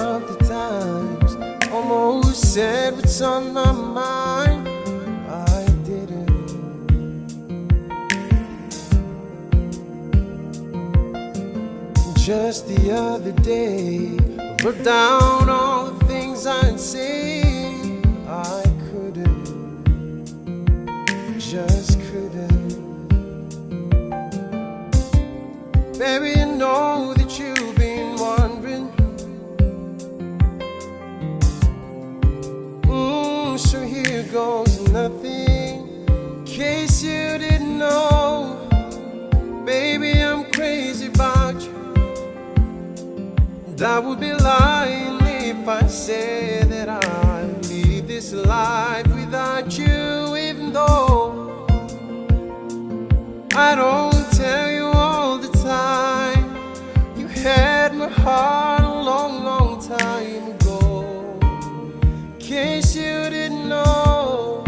count the times, almost said what's on my mind. I didn't. Just the other day, I wrote down all the things I'd say. I couldn't, just couldn't. Baby, I know that you've been wondering. So here goes nothing, in case you didn't know. Baby, I'm crazy about you, and I would be lying if I said that I'd leave this life without you. Even though I don't tell you all the time, you had my heart a long, long time ago. In case you didn't know.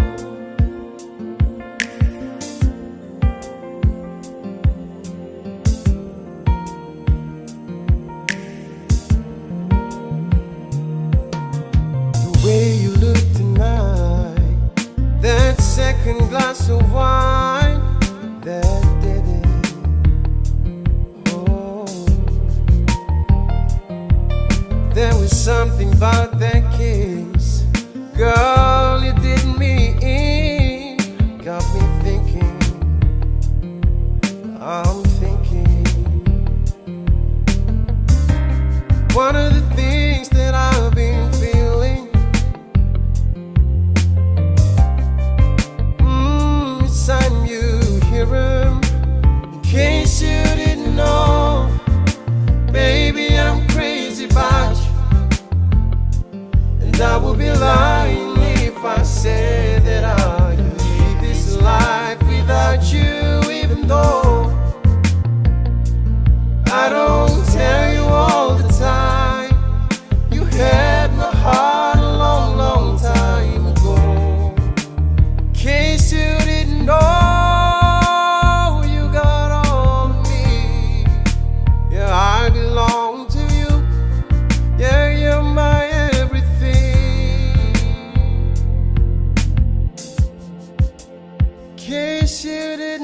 The way you look tonight, that second glass of wine, that did it. Oh, there was something about that kiss, girl, you did me in. Got me thinking, I'm thinking. One of the things that I've been feeling, it's time you hear him. In case you didn't know, baby, I'm crazy about you, and I would be lying if I said that I'd leave this life without you. Even though I don't tell you all the time, you had my heart a long, long time ago. In case you didn't know, you got all of me. Yeah, I belong to you. Yeah, you're my everything. In case you didn't